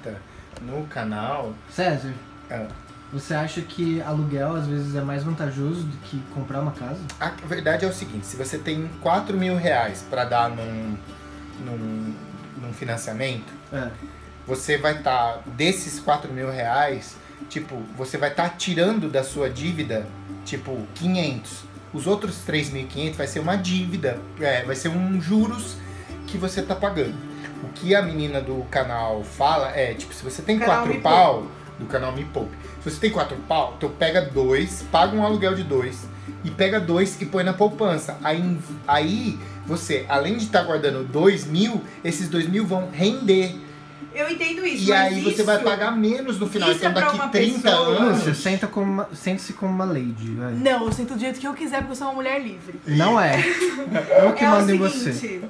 comenta no canal... César, você acha que aluguel às vezes é mais vantajoso do que comprar uma casa? A verdade é o seguinte, se você tem 4 mil reais pra dar num financiamento, você vai estar, desses 4 mil reais, tipo, você vai estar tirando da sua dívida, tipo, 500. Os outros 3.500 vai ser uma dívida, vai ser um juros que você tá pagando. O que a menina do canal fala é, tipo, se você tem 4 pau, do canal Me Poupe, se você tem 4 pau, então pega 2, paga um aluguel de 2 e pega 2 e põe na poupança. Aí você, além de estar guardando 2 mil, esses 2 mil vão render. Eu entendo isso, E mas aí você vai pagar menos no final. Então daqui 30 anos... Você sente-se como uma lady, vai. Não, eu sinto do jeito que eu quiser porque eu sou uma mulher livre. Não é. Eu que mando em você.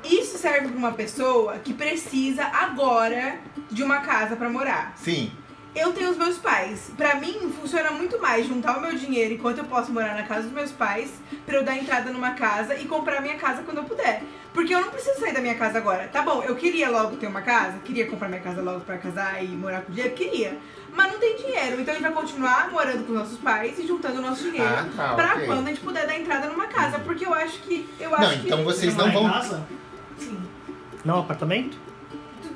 Isso serve pra uma pessoa que precisa agora de uma casa pra morar. Sim. Eu tenho os meus pais. Pra mim, funciona muito mais juntar o meu dinheiro enquanto eu posso morar na casa dos meus pais, pra eu dar entrada numa casa e comprar minha casa quando eu puder. Porque eu não preciso sair da minha casa agora. Tá bom, eu queria logo ter uma casa, queria comprar minha casa logo pra casar e morar com dinheiro, queria. Mas não tem dinheiro, então a gente vai continuar morando com os nossos pais e juntando o nosso dinheiro pra quando a gente puder dar entrada numa casa. Porque eu acho que... Então vocês não vão... casa? Sim. Não, apartamento?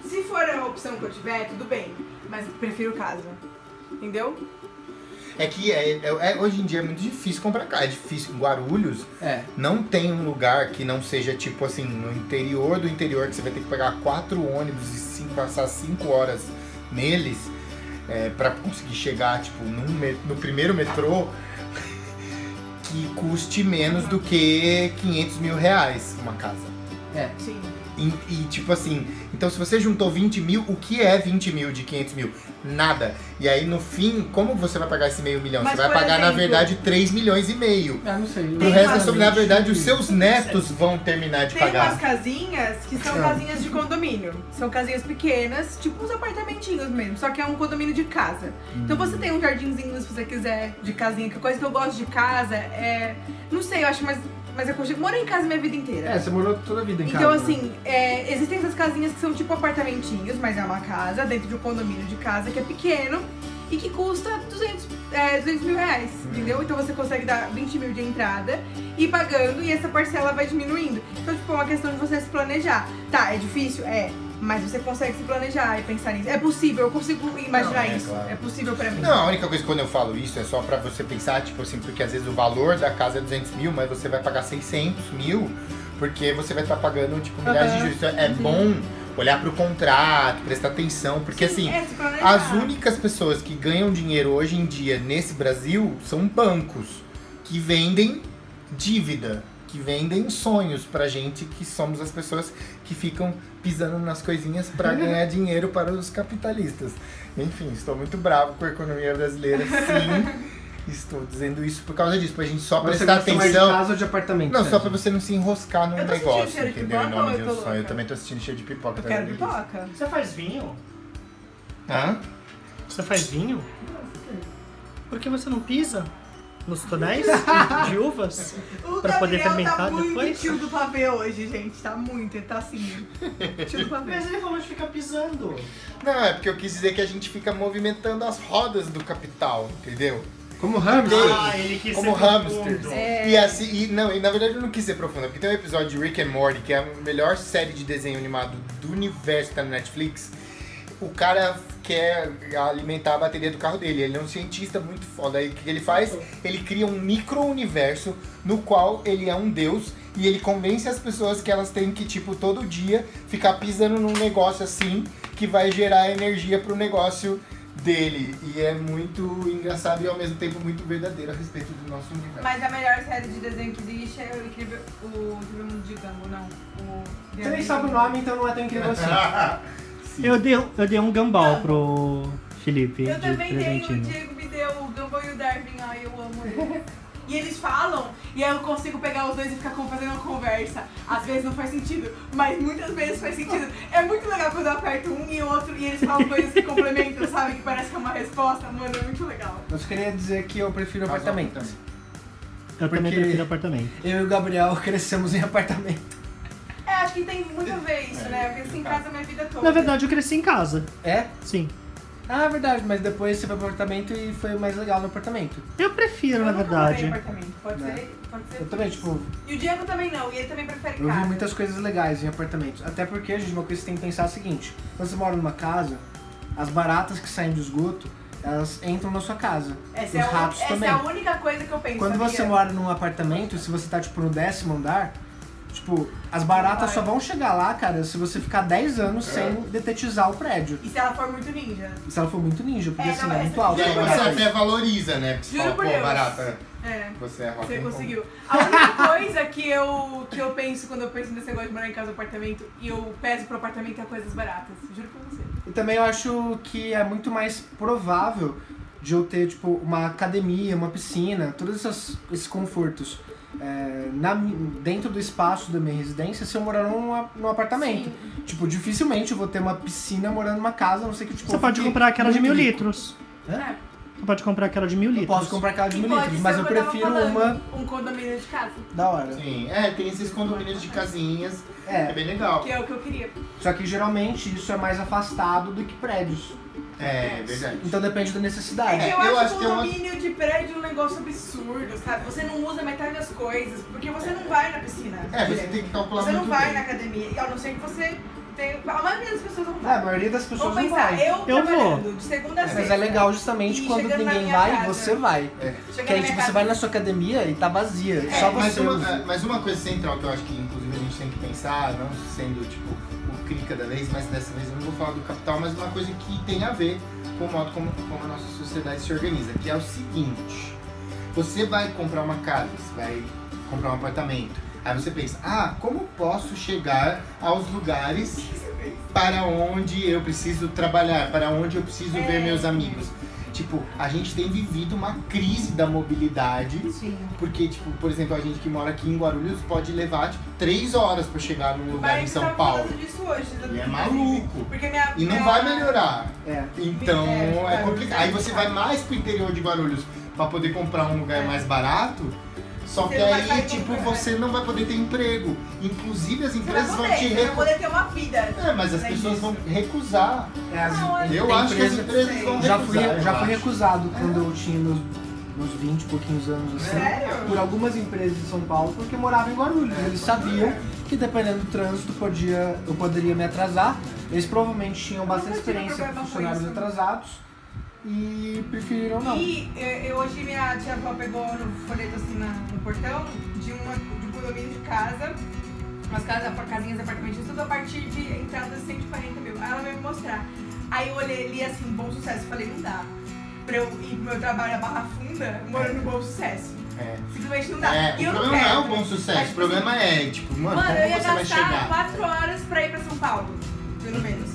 Se for a opção que eu tiver, tudo bem. Mas prefiro casa. Entendeu? É que hoje em dia é muito difícil comprar casa. É difícil. Em Guarulhos, não tem um lugar que não seja tipo assim, no interior do interior, que você vai ter que pegar 4 ônibus e passar 5 horas neles pra conseguir chegar tipo, no primeiro metrô, que custe menos do que 500 mil reais uma casa. Sim. E tipo assim, então se você juntou 20 mil, o que é 20 mil de 500 mil? Nada. E aí no fim, como você vai pagar esse meio milhão? Mas, você vai pagar na verdade 3 milhões e meio. Não sei. Pro resto, na verdade, os seus netos vão terminar de Tem pagar. umas casinhas que são casinhas de condomínio. São casinhas pequenas, tipo uns apartamentinhos mesmo, só que é um condomínio de casa. Então você tem um jardinzinho se você quiser, de casinha. Que coisa que eu gosto de casa é... Não sei, eu acho mas eu consigo morar em casa minha vida inteira. Você morou toda a vida em casa. Então, assim, existem essas casinhas que são tipo apartamentinhos, mas é uma casa dentro de um condomínio de casa que é pequeno e que custa 200 mil reais, entendeu? Então você consegue dar 20 mil de entrada e ir pagando e essa parcela vai diminuindo. Então, tipo, é uma questão de você se planejar. Tá, é difícil? Mas você consegue se planejar e pensar nisso. É possível, eu consigo imaginar isso. Claro. É possível pra mim. Não, a única coisa que quando eu falo isso é só pra você pensar, tipo assim, porque às vezes o valor da casa é 200 mil, mas você vai pagar 600 mil, porque você vai estar pagando, tipo, milhares de juros. Então é bom olhar pro contrato, prestar atenção, porque assim, as únicas pessoas que ganham dinheiro hoje em dia nesse Brasil são bancos que vendem dívida, que vendem sonhos pra gente, que somos as pessoas que ficam pisando nas coisinhas pra ganhar dinheiro para os capitalistas. Enfim, estou muito bravo com a economia brasileira, sim. Estou dizendo isso por causa disso, pra gente só prestar atenção. Mais de casa ou de apartamento? Não, só pra você não se enroscar num negócio, entendeu? Em nome de um sonho. Eu também tô assistindo cheio de pipoca. Eu quero pipoca. Você faz vinho? Hã? Você faz vinho? Por que você não pisa nos tonéis de uvas? Pra poder fermentar depois? Tá muito tio do pavê hoje, gente. Tá muito, ele tá assim. Tio do pavê. Mas ele falou de ficar pisando. Não, é porque eu quis dizer que a gente fica movimentando as rodas do capital, entendeu? Como hamster. Ele quis como ser hamsters. profundo. E assim, e na verdade eu não quis ser profundo, porque tem um episódio de Rick and Morty, que é a melhor série de desenho animado do universo que tá no Netflix. O cara quer alimentar a bateria do carro dele, ele é um cientista muito foda. Aí o que ele faz? Ele cria um micro-universo no qual ele é um deus e ele convence as pessoas que elas têm que, tipo, todo dia ficar pisando num negócio assim que vai gerar energia pro negócio dele. E é muito engraçado e ao mesmo tempo muito verdadeiro a respeito do nosso universo. Mas a melhor série de desenho que existe é o Incrível Mundo de Gumball, não. Você nem sabe o nome, então não é tão incrível assim. Eu dei um gambal pro Felipe. Eu de também dei, presentinho. o Diego me deu o Gumball e o Darwin, ai eu amo eles. E eles falam, e aí eu consigo pegar os dois e ficar fazendo uma conversa. Às vezes não faz sentido, mas muitas vezes faz sentido. É muito legal quando eu aperto um e o outro e eles falam coisas que complementam, sabe? Que parece que é uma resposta, mano, é muito legal. Eu só queria dizer que eu prefiro apartamento. Eu também prefiro apartamento. Eu e o Gabriel crescemos em apartamento. Acho acho que tem muito a ver isso, né? Eu cresci em casa a minha vida toda. Na verdade, eu cresci em casa. É? Sim. Ah, é verdade, mas depois você foi pro apartamento e foi mais legal no apartamento. Eu prefiro, eu na nunca verdade. morei em apartamento. Pode ser. Eu também, tipo, E o Diego também não, e ele também prefere eu casa. vi muitas coisas legais em apartamentos. Até porque, gente, uma coisa que você tem que pensar é a seguinte: quando você mora numa casa, as baratas que saem do esgoto, elas entram na sua casa. Essa Os ratos também. é a única coisa que eu penso. Quando você sabia? mora num apartamento, se você tá, tipo, no 10º andar, tipo, as baratas só vão chegar lá, cara, se você ficar 10 anos sem detetizar o prédio. E se ela for muito ninja? E se ela for muito ninja, porque É, assim, não, é muito alto. E aí a você barata. até valoriza, né? Porque você Juro fala, por pô, Deus. barata, É. você é rock Você and roll. conseguiu. A única coisa que eu penso quando eu penso nesse negócio de morar em casa ou apartamento e eu peço pro apartamento é coisas baratas. Juro pra você. E também eu acho que é muito mais provável de eu ter, tipo, uma academia, uma piscina, todos esses confortos dentro do espaço da minha residência se eu morar num apartamento. Sim. Tipo, dificilmente eu vou ter uma piscina morando numa casa, a não ser que, tipo... Você eu pode fique comprar aquela de muito 1000 rico. litros. Hã? Você pode comprar aquela de 1000 Eu litros. posso comprar aquela de E 1000 pode litros, ser mas o eu que tava prefiro falando, uma um condomínio de casa. da hora. Sim, tem esses condomínios de casinhas, É. é bem legal. Que é o que eu queria. Só que geralmente isso é mais afastado do que prédios. É, verdade. Então depende da necessidade. É que eu eu acho acho que é uma- condomínio de prédio um negócio absurdo, sabe? Você não usa metade das coisas, porque você não vai na piscina. É, você direto. tem que calcular Você não muito vai bem. na academia, a não ser que você tenha... A maioria das pessoas não É, a vai. maioria das pessoas Vamos não pensar, vai. eu Eu trabalhando de segunda a sexta. Mas é legal justamente E quando chegando na ninguém minha vai e casa. você vai. Chegando Que aí, na minha tipo, casa, você vai na sua academia e tá vazia. Só mas, você usa. mas uma coisa central que eu acho que inclusive a gente tem que pensar, não sendo tipo o CRI cada vez, mas dessa vez eu não vou falar do capital, mas uma coisa que tem a ver com o modo como a nossa sociedade se organiza, que é o seguinte: você vai comprar uma casa, você vai comprar um apartamento, aí você pensa, como posso chegar aos lugares para onde eu preciso trabalhar, para onde eu preciso ver meus amigos. Tipo, a gente tem vivido uma crise da mobilidade, Sim. porque, tipo, por exemplo, a gente que mora aqui em Guarulhos pode levar, tipo, 3 horas pra chegar num lugar em Mas São tava Paulo. falando disso hoje, E é inclusive. maluco. Porque E não vai melhorar. É. Então, é Guarulhos complicado. Aí você vai mais pro interior de Guarulhos pra poder comprar um lugar mais barato, só Você que não vai aí, sair tipo, comprando. você não vai poder ter emprego. Inclusive, as Você vai empresas vão poder, te você vai recusar. poder ter uma vida. É, mas as além pessoas disso. vão recusar. Eu tem acho que as empresa- empresas vão Já recusar. fui, eu já fui acho. recusado quando eu tinha meus 20 e pouquinhos anos assim. Sério? Por algumas empresas de São Paulo, porque eu morava em Guarulhos. Eles sabiam que dependendo do trânsito eu poderia me atrasar. Eles provavelmente tinham bastante nunca tive experiência com problema com funcionários isso. atrasados e preferiram não. E hoje minha tia-avó pegou no folheto assim no portão de um condomínio de casa, umas casinhas, apartamentos, tudo a partir de entradas de 140 mil. Aí ela veio me mostrar. Aí eu olhei ali assim, Bom Sucesso, falei, não dá. Pra eu ir pro meu trabalho a Barra Funda, morando no Bom Sucesso. É. Simplesmente não dá. É, E o eu não problema quero. não é o bom sucesso, Mas, o problema é, tipo, mano, Mano, eu como ia você vai gastar chegar? 4 horas pra ir pra São Paulo, pelo menos.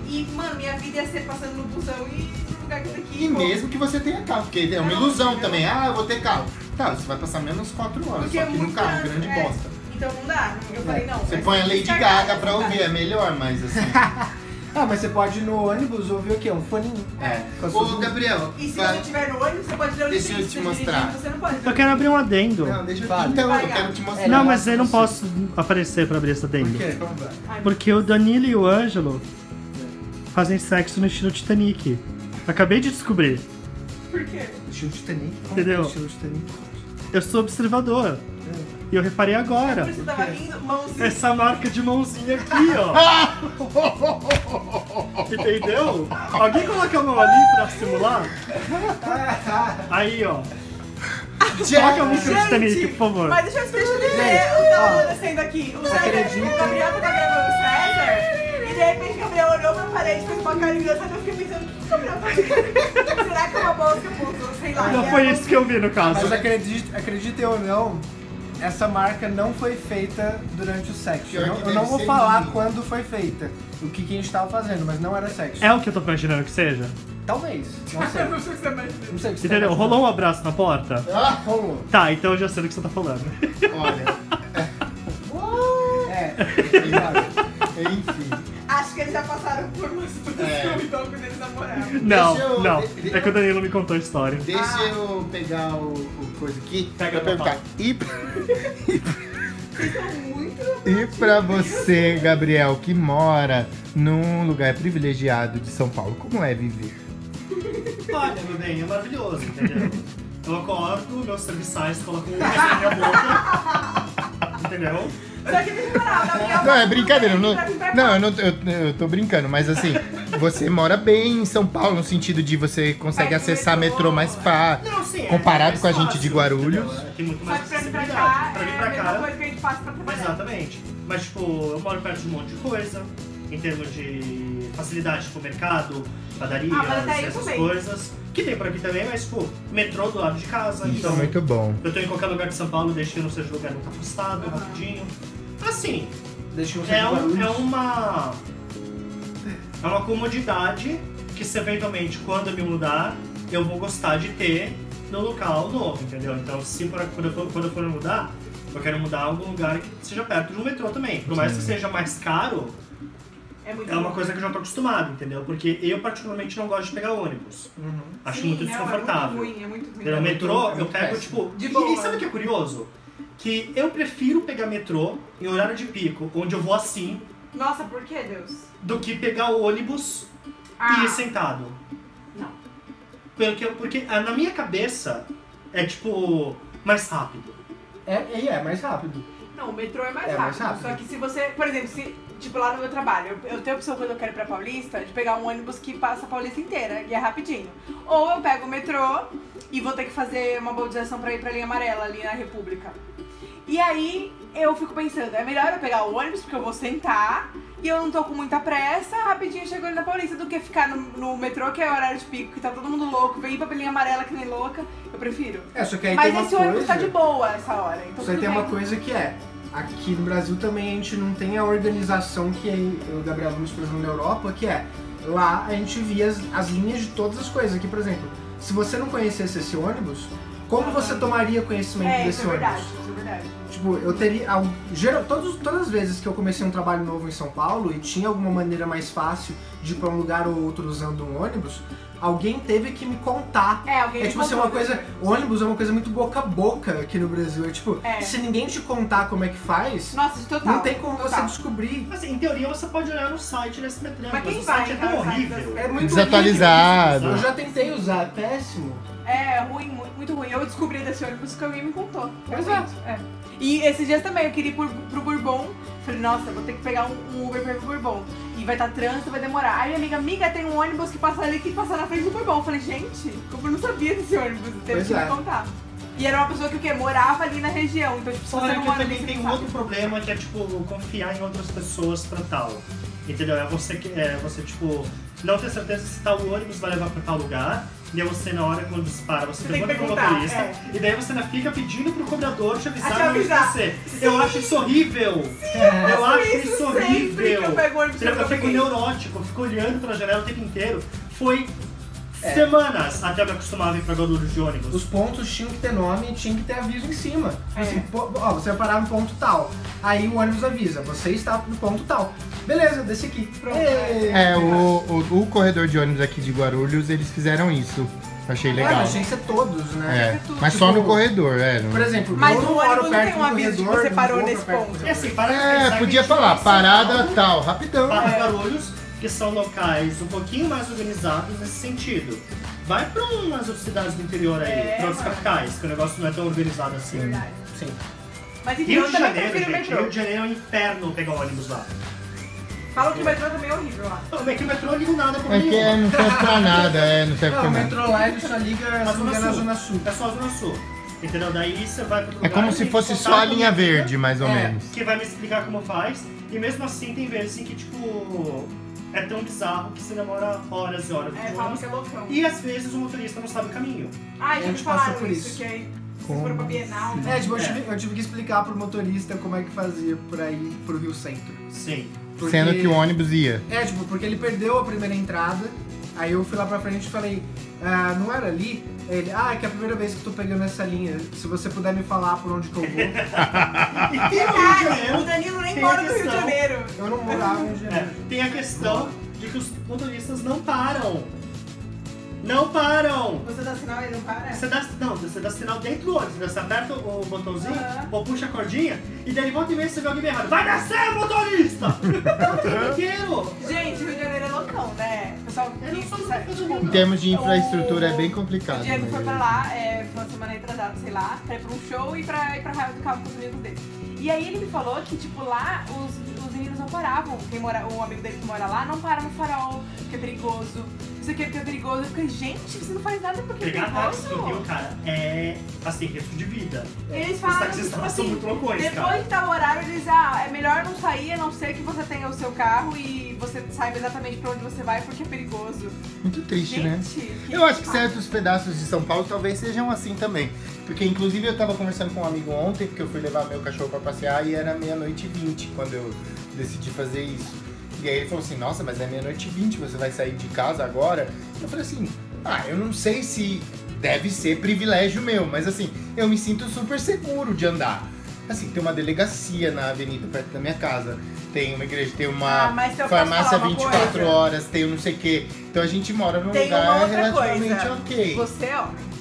E, mano, minha vida ia ser passando no busão e ir pro lugar daqui. E mesmo que você tenha carro, porque é uma Não, ilusão eu- também. Eu vou ter carro. Tá, você vai passar menos 4 horas, Porque só é que no muito carro, trânsito, grande bosta. Então não dá. Eu falei, não. Você vai põe a ser Lady descartável, Gaga pra tá? ouvir, é melhor, mas assim. Mas você pode ir no ônibus ouvir o quê? Um foninho. É. Com a sua Ô, música. Gabriel, E se vai- você estiver no ônibus, você pode ler o livro. Deixa eu te Se você mostrar. dirigir, Você não pode ler Eu quero abrir um adendo. Não, deixa eu. Fala. Então, eu Vai, quero te mostrar. Não, mas eu não posso aparecer pra abrir esse adendo. Por quê? Porque o Danilo e o Ângelo fazem sexo no estilo Titanic. Acabei de descobrir. Por quê? Estilo Titanic? Como Entendeu? que é estilo Titanic? Eu sou observador. E eu reparei agora. Por isso você tava rindo, mãozinha. Essa marca de mãozinha aqui, ó. Entendeu? Alguém coloca a mão ali pra simular? Aí, ó. Coloca a música do Titanic, por favor. Mas deixa eu dizer Gente, o que tá ó, acontecendo aqui. O acredita? Gabriel tava gravando o César e de repente o Gabriel olhou pra parede, fez uma cara engraçada e eu fiquei pensando, o que o Gabriel tá fazendo? Será que é uma bola que eu pulso? Sei lá. Não E foi ela- isso que eu vi no caso. Mas acreditem ou não, essa marca não foi feita durante o sexo. Pior que Eu deve não vou ser falar lindo. quando foi feita, o que a gente tava fazendo, mas não era sexo. É o que eu tô imaginando que seja? Talvez, não sei. Eu não sei o que você imagina. Não sei o que você Entendeu? tá Rolou um abraço na porta? Ah, Rolou. Tá, então eu já sei do que você tá falando. olha, É. enfim. Acho que eles já passaram por uma situação então quando eles namoraram. Não, Deixa eu- não. de- É que o Danilo me contou a história. Deixa eu pegar o coisa aqui Pega pra o perguntar. Vocês são muito... E pra você, Gabriel, que mora num lugar privilegiado de São Paulo, como é viver? Olha, meu bem, é maravilhoso, entendeu? Eu acordo, meus serviçais colocam um peso na minha boca, entendeu? Só que deixa eu falar, o Gabriel... Não, é brincadeira. Não, Eu tô brincando, mas assim, você mora bem em São Paulo, no sentido de você consegue Vai pro acessar metrô mais fácil. Não, sim, Comparado é com a mais gente de fácil, Guarulhos. entendeu? Tem muito Só mais que pra vir pra acessibilidade. cá Pra vir é a pra mesma cá, coisa que a gente passa pra trabalhar. exatamente. Mas, tipo, eu moro perto de um monte de coisa, em termos de facilidade, tipo, mercado, padarias, mas até eu essas também. coisas. Que tem por aqui também, mas, tipo, metrô do lado de casa. Isso é Então, muito bom. eu tô em qualquer lugar de São Paulo, desde que não seja lugar muito afastado, rapidinho. Assim, Deixa eu é uma comodidade que, se eventualmente, quando eu me mudar, eu vou gostar de ter no local novo, entendeu? Então, se quando eu for mudar, eu quero mudar a algum lugar que seja perto de um metrô também. Por mais que seja mais caro, é uma coisa que eu já tô acostumado, entendeu? Porque eu, particularmente, não gosto de pegar ônibus. Acho Sim, muito não, desconfortável. É muito ruim. Entendeu? Metrô, eu pego, péssimo. tipo... De E boa. sabe o que é curioso? Que eu prefiro pegar metrô em horário de pico, onde eu vou assim, Nossa, por que, Deus? do que pegar o ônibus e ir sentado. Não. Porque na minha cabeça é, tipo, mais rápido. É mais rápido. Não, o metrô é mais É mais rápido. rápido. Só que se você, por exemplo, se, tipo, lá no meu trabalho, eu tenho a opção quando eu quero ir pra Paulista de pegar um ônibus que passa a Paulista inteira e é rapidinho. Ou eu pego o metrô e vou ter que fazer uma baldeação pra ir pra linha amarela ali na República. E aí eu fico pensando, é melhor eu pegar o ônibus porque eu vou sentar e eu não tô com muita pressa, rapidinho chego ali na Paulista, do que ficar no metrô, que é horário de pico, que tá todo mundo louco, vem ir pra linha amarela que nem louca, eu prefiro. Só que aí Mas tem uma esse ônibus coisa... tá de boa essa hora, então Só que tudo tem bem. uma coisa que aqui no Brasil também a gente não tem a organização que eu e o Gabriel vimos, por exemplo, na Europa, que lá a gente via as linhas de todas as coisas. Aqui, por exemplo, se você não conhecesse esse ônibus, como você tomaria conhecimento desse isso é verdade, ônibus? isso é verdade. Tipo, eu teria... Todas as vezes que eu comecei um trabalho novo em São Paulo e tinha alguma maneira mais fácil de ir pra um lugar ou outro usando um ônibus, alguém teve que me contar. Alguém tipo assim, uma coisa... Ônibus é uma coisa muito boca a boca aqui no Brasil. É tipo, se ninguém te contar como é que faz, Nossa, de total. não tem como total. você descobrir. Assim, em teoria, você pode olhar no site desse metrô, Mas quem o vai site é entrar tão no site horrível. É muito Desatualizado. horrível. Eu já tentei usar, é péssimo. É ruim, muito ruim. Eu descobri desse ônibus que alguém me contou. Pois realmente. E esses dias também, eu queria ir pro Bourbon. Falei, nossa, vou ter que pegar um Uber pra ir pro Bourbon. E vai estar trânsito, vai demorar. Aí minha amiga, tem um ônibus que passa ali que passa na frente do Bourbon. Eu falei, gente, como eu não sabia desse ônibus, teve Pois que é. me contar. E era uma pessoa que o quê? Morava ali na região. Então, tipo, se Fora você que não eu mora ali, também você tenho não um sabe. outro problema, que é, tipo, confiar em outras pessoas pra tal. Entendeu? É você, tipo, não ter certeza se tal ônibus vai levar pra tal lugar. E aí você, na hora que o ônibus para, você Tem que pergunta pro perguntar, motorista. E daí você ainda fica pedindo pro cobrador te avisar te onde avisar. você. Eu acho isso horrível. Eu acho isso sempre horrível. que eu pego ônibus que eu Eu fico peguei. neurótico, eu fico olhando pela janela o tempo inteiro. Foi semanas até eu me acostumar a vir pra Guarulhos de ônibus. Os pontos tinham que ter nome e tinha que ter aviso em cima. É. Assim, você vai parar no ponto tal. Aí o ônibus avisa, você está no ponto tal. Beleza, desce aqui. Pronto. O corredor de ônibus aqui de Guarulhos, eles fizeram isso. Achei legal. Mas tinha que ser todos, né? Mas Tipo, só no corredor, Por exemplo, Mas eu no não moro ônibus não perto tem um do aviso de que corredor, você não parou vou pra nesse perto do ponto. E corredor. assim, para pra pensar que podia a gente falar, tem parada São Paulo, tal, rapidão. para Guarulhos, que são locais um pouquinho mais organizados nesse sentido. Vai pra umas outras cidades do interior aí, pra outras capitais, que o negócio não é tão organizado assim. Verdade. Sim. Mas enfim, Rio eu de também Janeiro, prefiro o gente, metrô. Rio de Janeiro é um inferno pegar ônibus lá. Falam que o metrô também é horrível lá. Não, é que o metrô não liga nada pra É que não serve pra nada, não serve Não, pra o nada. metrô lá ele só liga se não me engano, na Zona Sul. É só a Zona Sul. Entendeu? Daí você vai pro É como se fosse só a linha verde, mais ou menos. Que vai me explicar como faz. E mesmo assim tem vezes em que, tipo, é tão bizarro que você demora horas e horas de Falam ônibus. que é loucão. E às vezes o motorista não sabe o caminho. Ah, A já me gente passou falaram por isso, isso. que aí se for pra Bienal. Tipo, eu tive que explicar pro motorista como é que fazia pra ir pro Rio Centro. Sim. Porque- Sendo que o ônibus ia. Porque ele perdeu a primeira entrada, aí eu fui lá pra frente e falei, não era ali? Ele, é que é a primeira vez que eu tô pegando essa linha, se você puder me falar por onde que eu vou. E tem no Rio de O Janeiro, Danilo nem tem mora a no Rio de questão- Janeiro. Eu não morava em Janeiro. tem a questão de que os motoristas não param Não param! Você dá sinal e ele não para? Você dá sinal dentro do ônibus. Você aperta o botãozinho, ou puxa a cordinha, e daí volta e meia você vê alguém errado. Vai descer, motorista! O tempo inteiro! Gente, Rio de Janeiro é loucão, né? O pessoal Em termos de infraestrutura é bem complicado. O Diego né? foi pra lá, foi uma semana retrasada, sei lá, pra ir pra um show e pra ir pra Arraial do Cabo com os amigos dele. E aí ele me falou que, tipo, lá os meninos não paravam. O amigo dele que mora lá não para no farol, porque é perigoso. Isso aqui é porque é perigoso. Eu fiquei, gente, você não faz nada porque Pegar é perigoso. táxi no Rio, cara, é, assim, risco de vida. E eles Os falam, taxistas tipo são assim, muito loucões, depois cara. de tal horário, eles dizem, é melhor não sair, a não ser que você tenha o seu carro e você saiba exatamente pra onde você vai, porque é perigoso. Muito triste, Gente, né? que Eu acho que fácil. certos pedaços de São Paulo talvez sejam assim também. Porque inclusive eu tava conversando com um amigo ontem, porque eu fui levar meu cachorro pra passear e era 00:20 quando eu decidi fazer isso. E aí ele falou assim, nossa, mas é 00:20, você vai sair de casa agora? Eu falei assim, eu não sei se deve ser privilégio meu, mas assim, eu me sinto super seguro de andar. Assim, tem uma delegacia na avenida perto da minha casa, tem uma igreja, tem uma mas eu posso farmácia falar uma 24 coisa? horas, tem um não sei o quê. Então a gente mora num Tem uma lugar outra relativamente coisa. ok. Você é homem.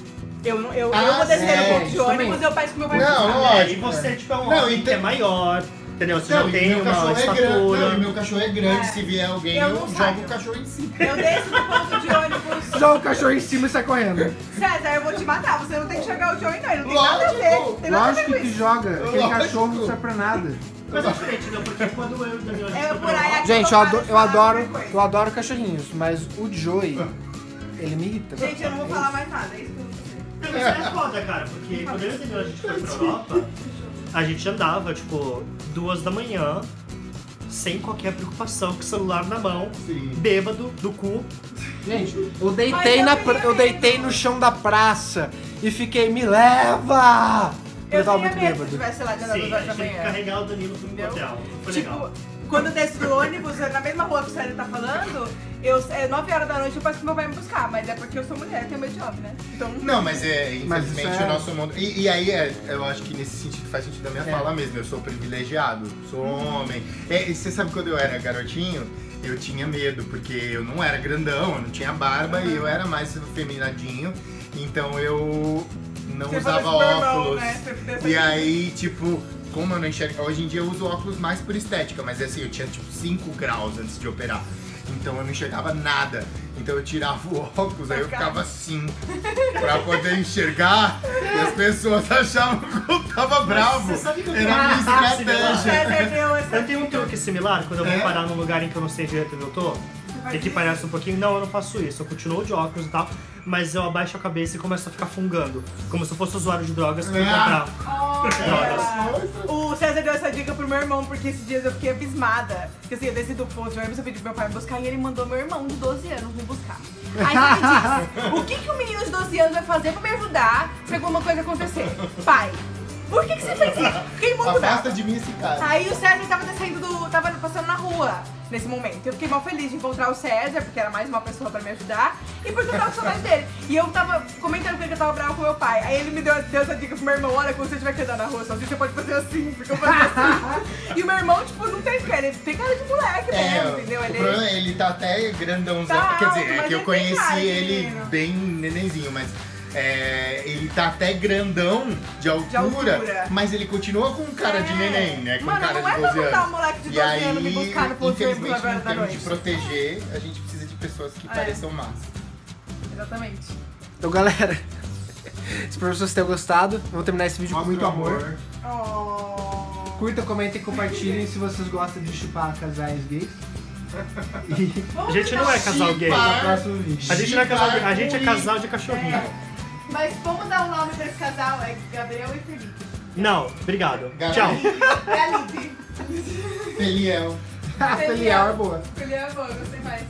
Eu vou Ah, descer no é, ponto de justamente. ônibus e eu peço pro meu pai Não, buscar. lógico. E você, tipo, é um Não, homem que é maior, entendeu? Você já e tem meu uma cachorro é grande, estatura. não, e meu cachorro é grande, É. se vier alguém, Eu eu não jogo saio. o cachorro em cima. Eu desço no ponto de ônibus. Joga o cachorro em cima e sai correndo. César, eu vou te matar. Você não tem que jogar o Joey, não. Ele não tem nada a ver. Lógico. Tem nada a ver Lógico com que isso. joga. Aquele Lógico. cachorro não serve pra nada. Mas é diferente, não, porque quando eu e o Daniel a gente É, foi por pra aí Europa, aqui Gente, eu eu, paro de falar qualquer coisa. eu adoro cachorrinhos, mas o Joey, ele me irrita. Gente, eu não vou falar mais nada. É isso que eu vou dizer. Não, mas é foda, cara, porque quando eu e o Daniel a gente foi pra Europa, a gente andava, tipo, 2 da manhã, sem qualquer preocupação, com o celular na mão, Sim. bêbado, do cu. Gente, eu Mas deitei, eu na, queria eu deitei mesmo. no chão da praça e fiquei, me leva! Eu tava tinha muito medo se bêbado. tivesse lá de andar Sim, 2 a horas da gente teve que manhã. carregar o Danilo pro Entendeu? hotel. Foi Tipo, legal. quando eu desço do ônibus, na mesma rua que o Célio tá falando, 9 horas da noite eu peço que meu pai me buscar, mas é porque eu sou mulher, tenho medo de homem, né? Então, Não, mas Mas infelizmente isso é- o nosso mundo. E aí eu acho que nesse sentido faz sentido da minha fala mesmo. Eu sou privilegiado, sou homem. E você sabe quando eu era garotinho, eu tinha medo, porque eu não era grandão, eu não tinha barba e eu era mais feminadinho. Então eu não você usava falou esse barbão, óculos. né? Você dessa E aí, tipo, como eu não enxergo. Hoje em dia eu uso óculos mais por estética, mas assim, eu tinha tipo 5 graus antes de operar. Então eu não enxergava nada. Então eu tirava o óculos, aí eu ficava assim, pra poder enxergar. E as pessoas achavam que eu tava bravo. Você sabe que eu Era a minha tenho estratégia. César deu essa Eu tenho um truque similar quando eu vou É? parar num lugar em que eu não sei direito onde eu tô. E que parece um pouquinho. Não, eu não faço isso. Eu continuo de óculos e tal. Mas eu abaixo a cabeça e começo a ficar fungando. Como se eu fosse usuário de drogas que fui comprar. Olha. O César deu essa dica pro meu irmão, porque esses dias eu fiquei abismada. Porque assim, eu desci do ponto de ônibus, eu pedi pro meu pai me buscar e ele mandou meu irmão de 12 anos me buscar. Aí ele disse, o que o menino de 12 anos vai fazer pra me ajudar se alguma coisa acontecer? Pai, por que você fez isso? Fiquei muito brava. Afasta de mim esse cara. Aí o César tava tava passando na rua nesse momento. Eu fiquei mal feliz de encontrar o César, porque era mais uma pessoa pra me ajudar, e porque eu tava com saudade dele. E eu tava comentando com ele que eu tava bravo com meu pai. Aí ele me deu essa dica pro meu irmão, olha, quando você tiver que andar na rua sozinho, você pode fazer assim, porque eu fazia assim. E o meu irmão, tipo, não tem cara, ele tem cara de moleque mesmo, entendeu? O problema é ele tá até grandãozão. Tá Quer dizer, alto, é mas que eu ele tem conheci cara de ele menino. bem nenenzinho, mas ele tá até grandão de altura, mas ele continua com cara de neném, né? Com Mano, cara não é de pra 12 mandar um anos. moleque de E 12 anos me buscar no ponto de ônibus infelizmente, agora em da termos de noite. proteger, a gente precisa de pessoas que pareçam más. Exatamente. Então, galera, espero que vocês tenham gostado. Vamos terminar esse vídeo com muito amor. Oh. Curtam, comentem e compartilhem se vocês gostam de chipar casais gays. E A gente não é casal gay. Chipar. no próximo vídeo. A gente não é casal gay. A gente é casal de cachorrinho. Mas vamos dar o nome desse casal, é Gabriel e Felipe. Não, obrigado. Gabriel. Tchau. Felipe. Feliel. Felial é boa. Felipe é bom, gostei mais.